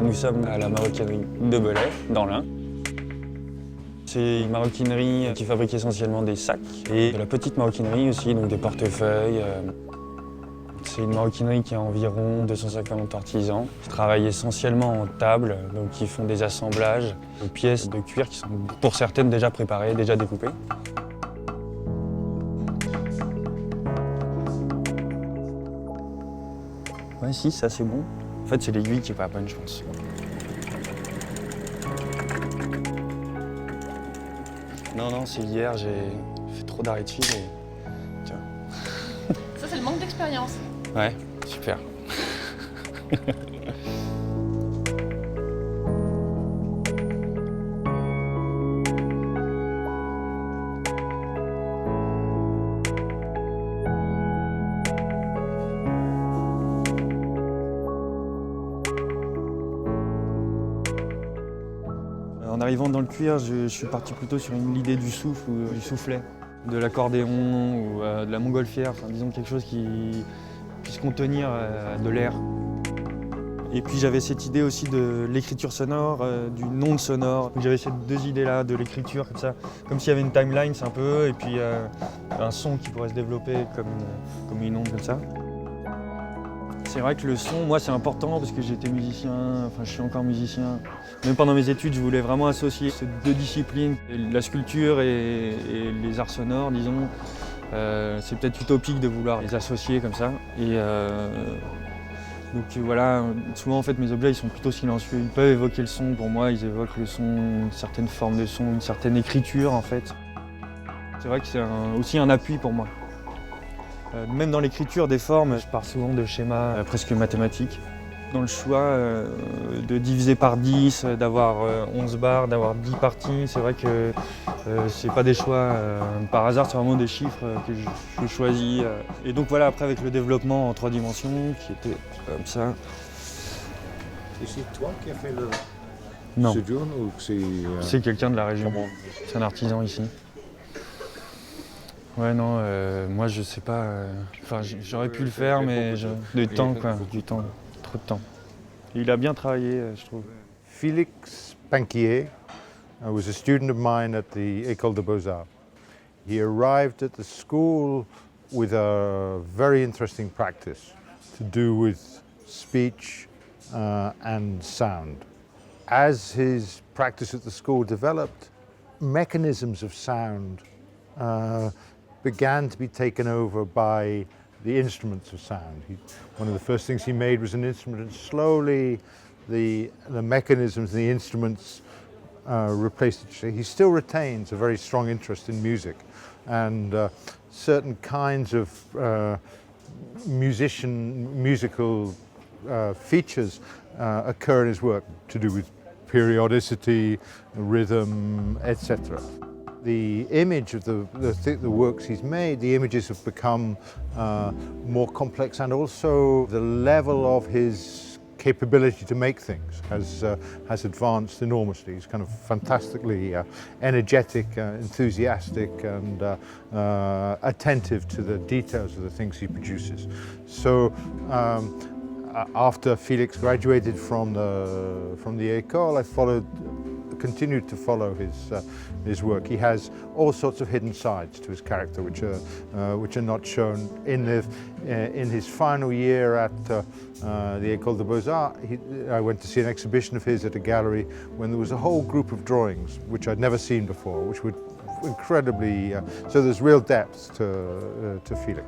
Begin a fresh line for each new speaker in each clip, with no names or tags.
Nous sommes à la maroquinerie de Belay, dans l'Ain. C'est une maroquinerie qui fabrique essentiellement des sacs et de la petite maroquinerie aussi, donc des portefeuilles. C'est une maroquinerie qui a environ 250 artisans qui travaillent essentiellement en table, donc qui font des assemblages de pièces de cuir qui sont pour certaines déjà préparées, déjà découpées. Ouais, si, ça c'est bon. En fait, c'est l'aiguille qui est pas bonne, je pense. Non, c'est hier, j'ai fait trop d'arrêts de fil et... Tiens.
Ça, c'est le manque d'expérience.
Ouais, super. En arrivant dans le cuir, je suis parti plutôt sur l'idée du souffle ou du soufflet, de l'accordéon ou de la montgolfière, enfin, disons quelque chose qui puisse contenir de l'air. Et puis j'avais cette idée aussi de l'écriture sonore, du non sonore. J'avais ces deux idées-là, de l'écriture comme ça, comme s'il y avait une timeline, c'est un peu, et puis un son qui pourrait se développer comme une onde comme ça. C'est vrai que le son, moi, c'est important parce que j'étais musicien, enfin je suis encore musicien. Même pendant mes études, je voulais vraiment associer ces deux disciplines, la sculpture et les arts sonores, disons. C'est peut-être utopique de vouloir les associer comme ça. Et donc voilà, souvent en fait mes objets ils sont plutôt silencieux. Ils peuvent évoquer le son, pour moi ils évoquent le son, une certaine forme de son, une certaine écriture en fait. C'est vrai que c'est aussi un appui pour moi. Même dans l'écriture des formes, je pars souvent de schémas presque mathématiques. Dans le choix de diviser par 10, d'avoir 11 barres, d'avoir 10 parties, c'est vrai que c'est pas des choix par hasard, c'est vraiment des chiffres que je choisis. Et donc voilà, après avec le développement en 3 dimensions, qui était comme ça.
Et c'est toi qui as fait le
Non,
séjourne ou c'est...
c'est quelqu'un de la région, c'est un artisan ici. Ouais, non, moi je sais pas. Enfin, j'aurais pu le faire, mais du temps, quoi. Du temps, trop de temps. Et il a bien travaillé, je trouve.
Félix Panquier was a student of mine at the École des Beaux-Arts. He arrived at the school with a very interesting practice to do with speech and sound. As his practice at the school developed, mechanisms of sound began to be taken over by the instruments of sound. One of the first things he made was an instrument, and slowly the mechanisms and the instruments replaced each other. He still retains a very strong interest in music, and certain kinds of musical features occur in his work to do with periodicity, rhythm, etc. The image of the works he's made, the images have become more complex, and also the level of his capability to make things has advanced enormously. He's kind of fantastically energetic, enthusiastic, and attentive to the details of the things he produces. So after Félix graduated from the École, I continued to follow his work. He has all sorts of hidden sides to his character, which are not shown in his final year at the École des Beaux-Arts. I went to see an exhibition of his at a gallery when there was a whole group of drawings which I'd never seen before, which were incredibly. So there's real depth to Félix.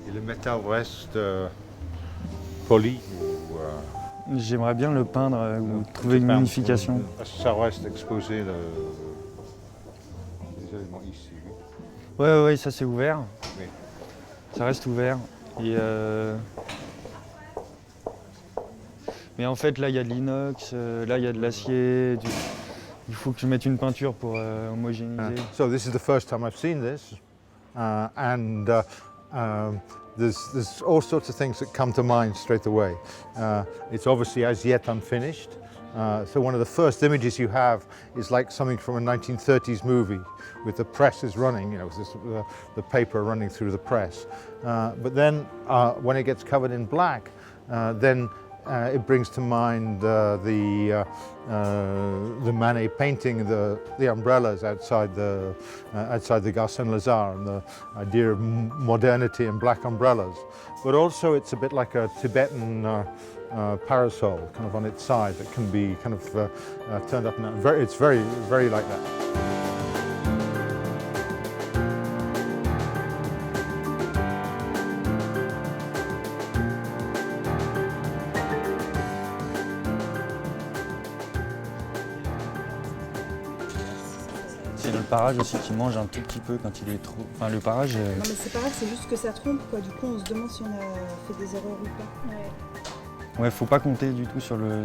Et le métal reste poli.
J'aimerais bien le peindre ou trouver une unification.
Ça reste exposé les éléments ici.
Ouais, ça c'est ouvert.
Oui.
Ça reste ouvert. Et mais en fait là il y a de l'inox, là il y a de l'acier. Il faut que je mette une peinture pour homogénéiser.
So this is the first time I've seen this, There's all sorts of things that come to mind straight away. It's obviously as yet unfinished. So one of the first images you have is like something from a 1930s movie with the presses running, you know, the paper running through the press. But then when it gets covered in black, then it brings to mind the Manet painting, the umbrellas outside the Gare Saint-Lazare, and the idea of modernity and black umbrellas. But also it's a bit like a Tibetan parasol, kind of on its side, that can be kind of turned up and down. It's very, very like that.
C'est le parage aussi qui mange un tout petit peu quand il est trop... Enfin, le parage...
Non mais c'est pas grave, c'est juste que ça trompe quoi. Du coup on se demande si on a fait des erreurs ou pas.
Ouais, faut pas compter du tout sur le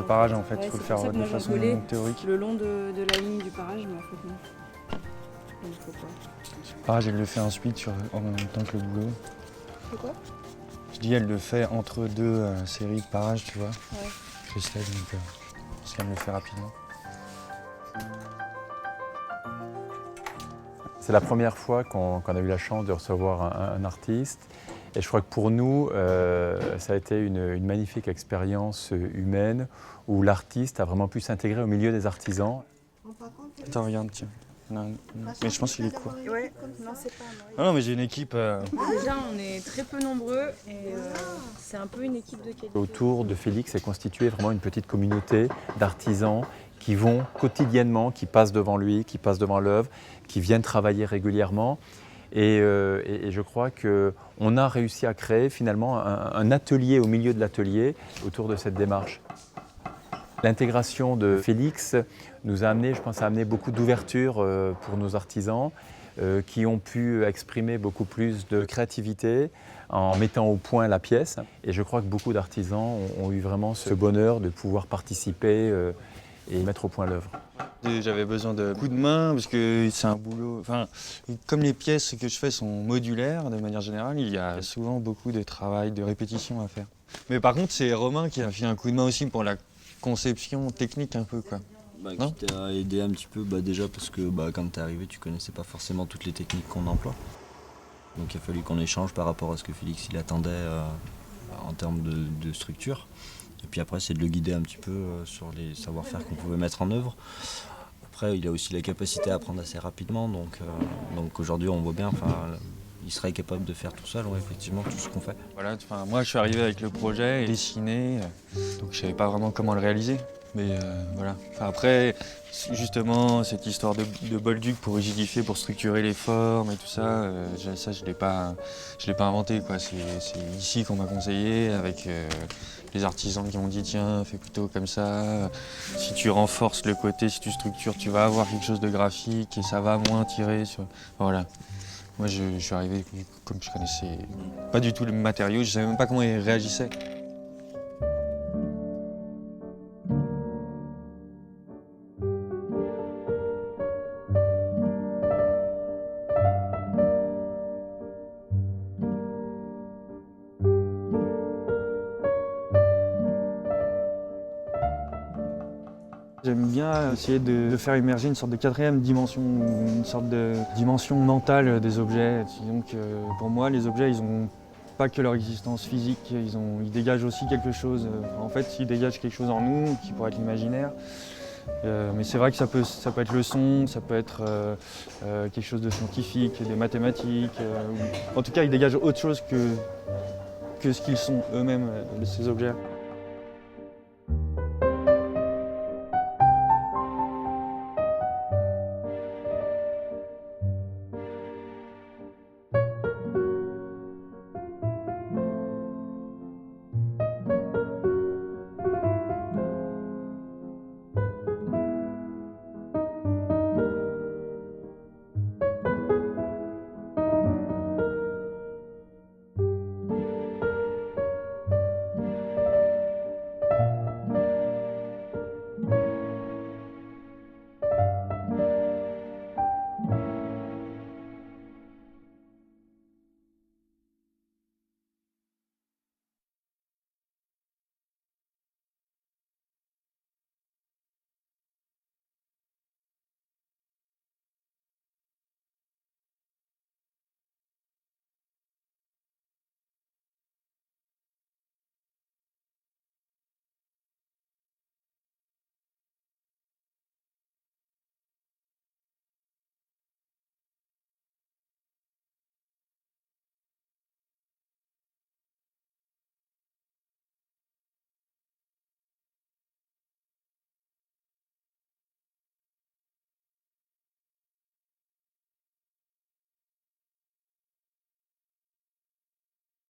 parage en fait, il faut le faire de façon théorique.
Le long de la ligne du parage, mais en fait non. Il faut pas.
Le parage, elle le fait ensuite en même temps que le boulot.
C'est quoi?
Je dis, elle le fait entre deux séries de parages, tu vois.
Ouais.
Christelle, donc parce qu'elle me le fait rapidement.
C'est la première fois qu'on a eu la chance de recevoir un artiste. Et je crois que pour nous, ça a été une magnifique expérience humaine où l'artiste a vraiment pu s'intégrer au milieu des artisans.
Attends, regarde, tiens. Non, mais je pense qu'il est court.
Ouais, non c'est pas
Ah non, mais j'ai une équipe...
Déjà on est très peu nombreux et c'est un peu une équipe de qualité.
Autour de Félix est constituée vraiment une petite communauté d'artisans qui vont quotidiennement, qui passent devant lui, qui passent devant l'œuvre, qui viennent travailler régulièrement. Et je crois qu'on a réussi à créer finalement un atelier au milieu de l'atelier autour de cette démarche. L'intégration de Félix nous a amené, je pense, à amener beaucoup d'ouverture pour nos artisans qui ont pu exprimer beaucoup plus de créativité en mettant au point la pièce. Et je crois que beaucoup d'artisans ont eu vraiment ce bonheur de pouvoir participer et mettre au point l'œuvre.
J'avais besoin de coups de main parce que c'est un boulot... Enfin, comme les pièces que je fais sont modulaires de manière générale, il y a souvent beaucoup de travail, de répétition à faire. Mais par contre, c'est Romain qui a fait un coup de main aussi pour la conception technique un peu, quoi.
Qui t'a aidé un petit peu, déjà parce que quand t'es arrivé, tu connaissais pas forcément toutes les techniques qu'on emploie. Donc il a fallu qu'on échange par rapport à ce que Félix il attendait en termes de structure. Et puis après, c'est de le guider un petit peu sur les savoir-faire qu'on pouvait mettre en œuvre. Après, il a aussi la capacité à apprendre assez rapidement, donc aujourd'hui on voit bien, il serait capable de faire tout seul, effectivement, tout ce qu'on fait.
Voilà, moi je suis arrivé avec le projet, dessiné, donc je savais pas vraiment comment le réaliser. Mais voilà. Après, justement, cette histoire de Bolduc pour rigidifier, pour structurer les formes et tout ça, je l'ai pas inventé, quoi. C'est ici qu'on m'a conseillé, avec les artisans qui m'ont dit tiens, fais plutôt comme ça. Si tu renforces le côté, si tu structures, tu vas avoir quelque chose de graphique et ça va moins tirer sur. Voilà. Moi, je suis arrivé comme je connaissais pas du tout le matériau, je savais même pas comment il réagissait. J'aime bien essayer de faire émerger une sorte de quatrième dimension, une sorte de dimension mentale des objets. Donc pour moi, les objets, ils n'ont pas que leur existence physique, ils dégagent aussi quelque chose. En fait, ils dégagent quelque chose en nous, qui pourrait être l'imaginaire. Mais c'est vrai que ça peut être le son, ça peut être quelque chose de scientifique, des mathématiques. En tout cas, ils dégagent autre chose que ce qu'ils sont eux-mêmes, ces objets.